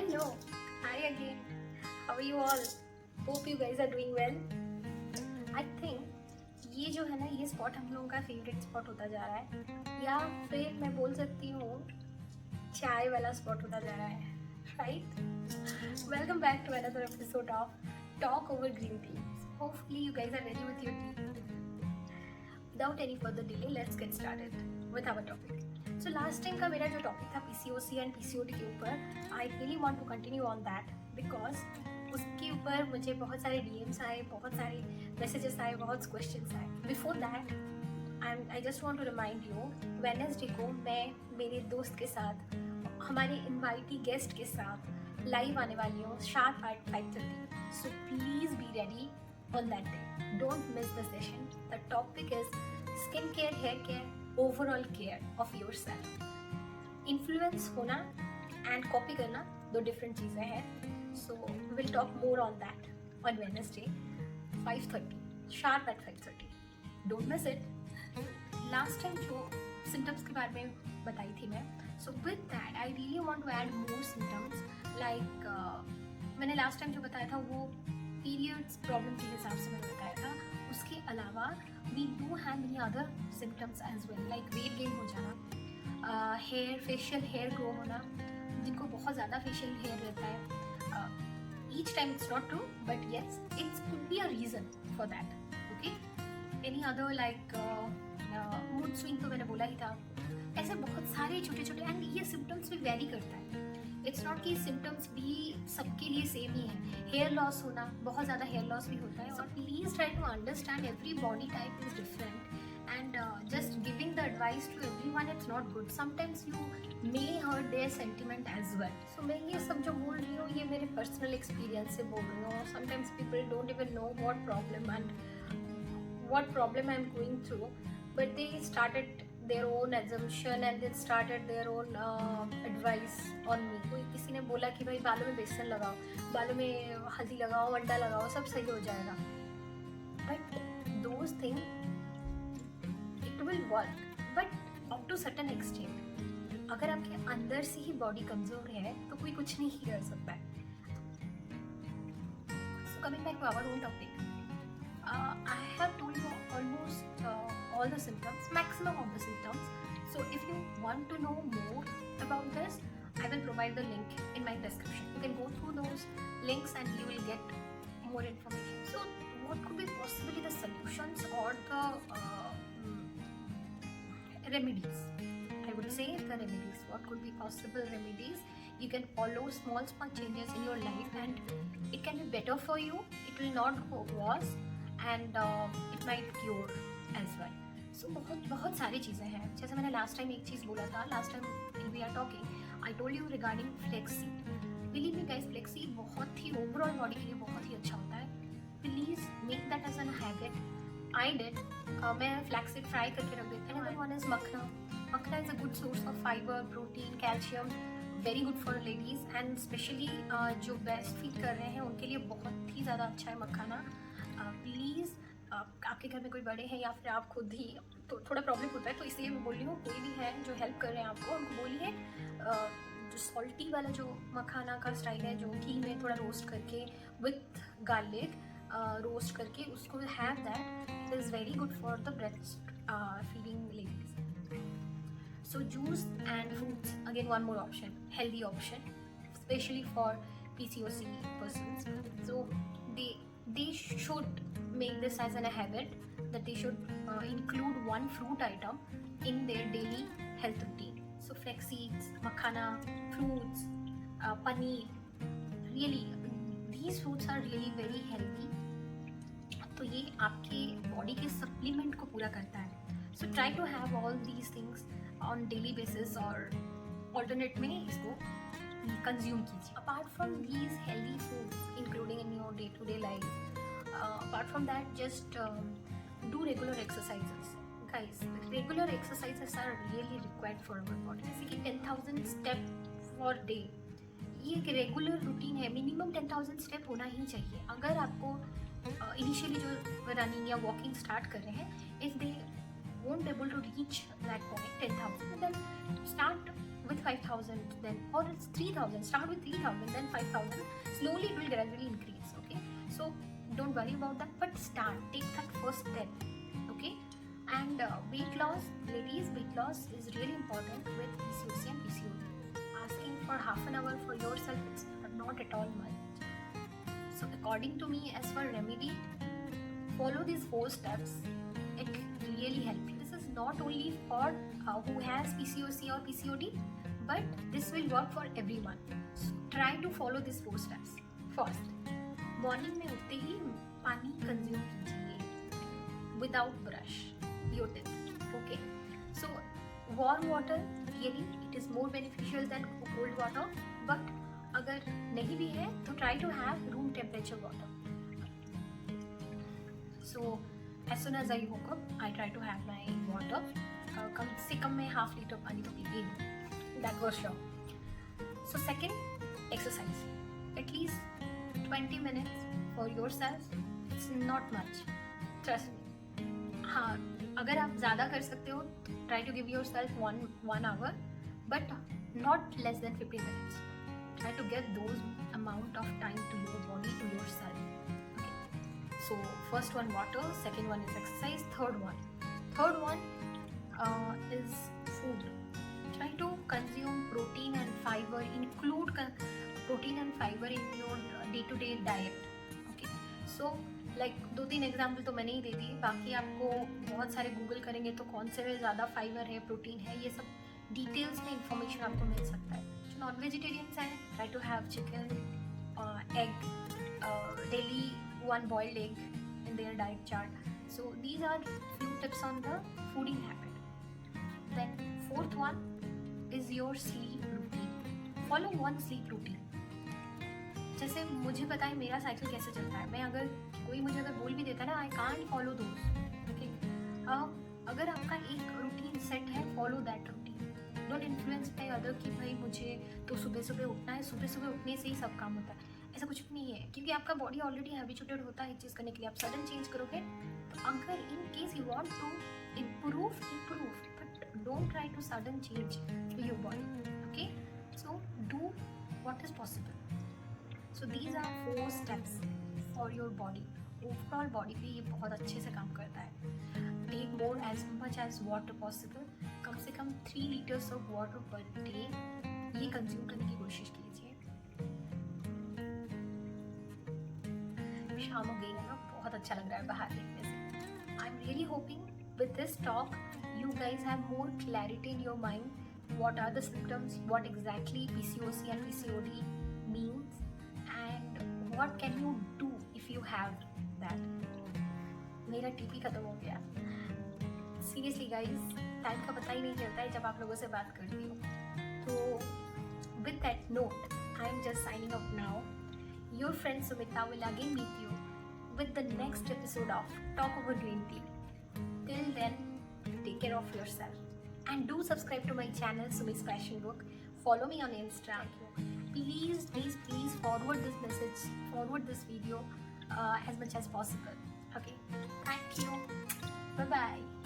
Hello, hi again. How are you all? Hope you guys are doing well. I think ये जो है ना ये स्पॉट हम लोगों का फेवरेट स्पॉट होता जा रहा है या फिर मैं बोल सकती हूँ चाय वाला स्पॉट होता जा रहा है, right? Welcome back to another episode of Talk Over Green Tea. Hopefully you guys are ready with your tea. Without any further delay, let's get started with our topic. So last time का मेरा जो topic था PCOC and PCOD के ऊपर, I really want to continue on that because उसके ऊपर मुझे बहुत सारे DMs आए, बहुत सारे मैसेजेस आए, बहुत क्वेश्चंस आए. Before that I just want to remind you, Wednesday को मैं मेरे दोस्त के साथ, हमारे इनवाइटी गेस्ट के साथ लाइव आने वाली हूँ sharp eight 5:30. So please be ready on that day. Don't miss the session. The topic is skin care, hair care, overall care of yourself. Influence होना and copy करना दो different चीज़ें हैं. So we'll talk more on that on Wednesday, 5:30, sharp at 5:30. Don't miss it. Last time जो symptoms के बारे में बताई थी मैं, so with that I really want to add more symptoms like मैंने last time जो बताया था वो पीरियड्स प्रॉब्लम के हिसाब से मैंने बताया था. उसके अलावा we do have many other symptoms as well like weight gain हो जाना, हेयर फेशियल हेयर ग्रो होना, जिनको बहुत ज़्यादा फेशियल हेयर रहता है. Each time it's not true but yes it's could be a reason for that. Okay, any other like mood swing तो मैंने बोला ही था. ऐसे बहुत सारे छोटे छोटे एंड ये सिम्टम्स भी वेरी करता है. इट्स नॉट कि सिम्टम्स भी सबके लिए सेम ही है. हेयर लॉस होना, बहुत ज़्यादा हेयर लॉस भी होता है. So please try to understand every body type is different and just giving the advice to everyone it's not good. Sometimes you may hurt their sentiment as well. So मैं ये सब जो बोल रही हूँ ये मेरे पर्सनल एक्सपीरियंस से बोल रही हूँ. Sometimes people don't even know what problem I am going through but they started their own assumption and they started their own advice on me. कोई किसी ने बोला कि भाई बालों में बेसन लगाओ, बालों में हल्दी लगाओ, अंडा लगाओ, सब सही हो जाएगा. But those things it will work, but up to certain extent. अगर आपके अंदर से ही बॉडी कमजोर है तो कोई कुछ नहीं कर सकता है. So coming back to our own topic, I have told you almost all the symptoms, maximum of the symptoms. So if you want to know more about this, I will provide the link in my description. You can go through those links and you will get more information. So what could be possibly the solutions or the remedies? I would say the remedies. What could be possible remedies? You can follow small changes in your life and it can be better for you. It will not go worse and it might cure as well. So बहुत सारी चीज़ें हैं. जैसे मैंने last time एक चीज़ बोला था, last time we are talking, I told you regarding flaxseed. Believe me guys, flaxseed बहुत ही ओवरऑल बॉडी के लिए बहुत ही अच्छा होता है. Please make that as an habit. I did. मैं फ्लैक्सीड फ्राई करके रख देती हूँ. Another one is makhana. Makhana is a good source of fibre, protein, calcium, very good for ladies and especially जो ब्रेस्ट फीड कर रहे हैं उनके लिए बहुत ही ज़्यादा अच्छा है मखाना. प्लीज़ आपके घर में कोई बड़े हैं या फिर आप खुद ही तो थोड़ा प्रॉब्लम होता है, तो इसलिए मैं बोल रही हूँ कोई भी है जो हेल्प कर रहे हैं आपको, उनको बोलिए जो सॉल्टी वाला जो मखाना का स्टाइल है, जो घी में थोड़ा रोस्ट करके विथ गार्लिक रोस्ट करके उसको have that. It is very good for the breast feeding ladies. So juice and fruits again one more option, healthy option specially for PCOC persons. So they should make this as a habit that they should include one fruit item in their daily health routine. So flax seeds, makhana, fruits, paneer, really these fruits are really very healthy. तो ये आपके body के supplement को पूरा करता है. So try to have all these things on daily basis और alternate में इसको कंज्यूम कीजिए. Apart from these healthy foods including in your day to day life, apart from that just do regular exercises. Guys, regular exercises are really required for our body. जैसे कि 10,000 step for day, ये एक regular routine है. Minimum 10,000 step होना ही चाहिए. अगर आपको initially जो रनिंग या वॉकिंग स्टार्ट कर रहे हैं, if they won't be able to reach that point 10,000, then start with 5,000, then or it's 3,000. Start with 3,000, then 5,000. Slowly it will gradually increase. Okay, so don't worry about that, but start, take that first step. Okay, and weight loss, ladies, weight loss is really important with PCOS and PCOD. Asking for half an hour for yourself, it's not at all much. So according to me, as for remedy, follow these 4 steps. It really helps. This is not only for who has PCOS or PCOD, but this will work for everyone. So try to follow these 4 steps. First, morning में उठते ही पानी consume कीजिए without brush, your tip. Okay, so warm water really it is more beneficial than cold water, but अगर नहीं भी है तो try to have room temperature water. So as soon as I woke up I try to have my water. कम से कम मैं ½ litre पानी तो पीती हूँ, that was sure. So second, exercise. At least 20 minutes for yourself. It's not much, trust me. हाँ, अगर आप ज़्यादा कर सकते हो try to give yourself one hour, but not less than 15 minutes. Try to get those amount of time to your body, to yourself. Okay. So first one water, second one is exercise, third one is food. Try to consume protein and fiber. Include protein and fiber in your day-to-day diet. Okay, so like 2-3 example तो मैंने ही दे दी, बाकी आपको बहुत सारे Google करेंगे तो कौन से में ज़्यादा फाइबर है, प्रोटीन है, ये सब डिटेल्स में इंफॉर्मेशन आपको मिल सकता है. जो नॉन वेजिटेरियंस हैं, try to have chicken, egg, daily 1 boiled egg in their diet chart. So these are few tips on the fooding habit. Then fourth one is your sleep routine. Follow one sleep routine. जैसे मुझे पता है मेरा cycle कैसे चलता है. मैं अगर कोई मुझे अगर बोल भी देता है ना, I can't follow those. Okay, अगर आपका एक रूटीन सेट है, follow that routine. Don't influence by other कि भाई मुझे तो सुबह सुबह उठना है, सुबह सुबह उठने से ही सब काम होता है. ऐसा कुछ भी नहीं है, क्योंकि आपका बॉडी ऑलरेडी हैबिचुएटेड होता है एक चीज़ करने के लिए. आप सडन चेंज करोगे तो अगर in case you want to improve, but don't try to sudden change to your body. Okay, so do what is possible. So these are 4 steps for your body. Overall body पे ये बहुत अच्छे से काम करता है. Take more as much as water possible. कम से कम 3 liters of water per day ये कंज्यूम करने की कोशिश कीजिए. शाम हो गई है ना, बहुत अच्छा लग रहा है बाहर देखने से. I'm really hoping with this talk you guys have more clarity in your mind. What are the symptoms? What exactly PCOS and PCOD means? What can you do if you have that? मेरा TP खत्म हो गया. Seriously guys, time का पता ही नहीं चलता है जब आप लोगों से बात करती हो. तो with that note I am just signing off now. Your friend Sumita will again meet you with the next episode of talk over green tea. Till then, take care of yourself and do subscribe to my channel Sumi's Fashion Book. Follow me on Instagram. Please forward this message, forward this video as much as possible. Okay, thank you. Bye bye.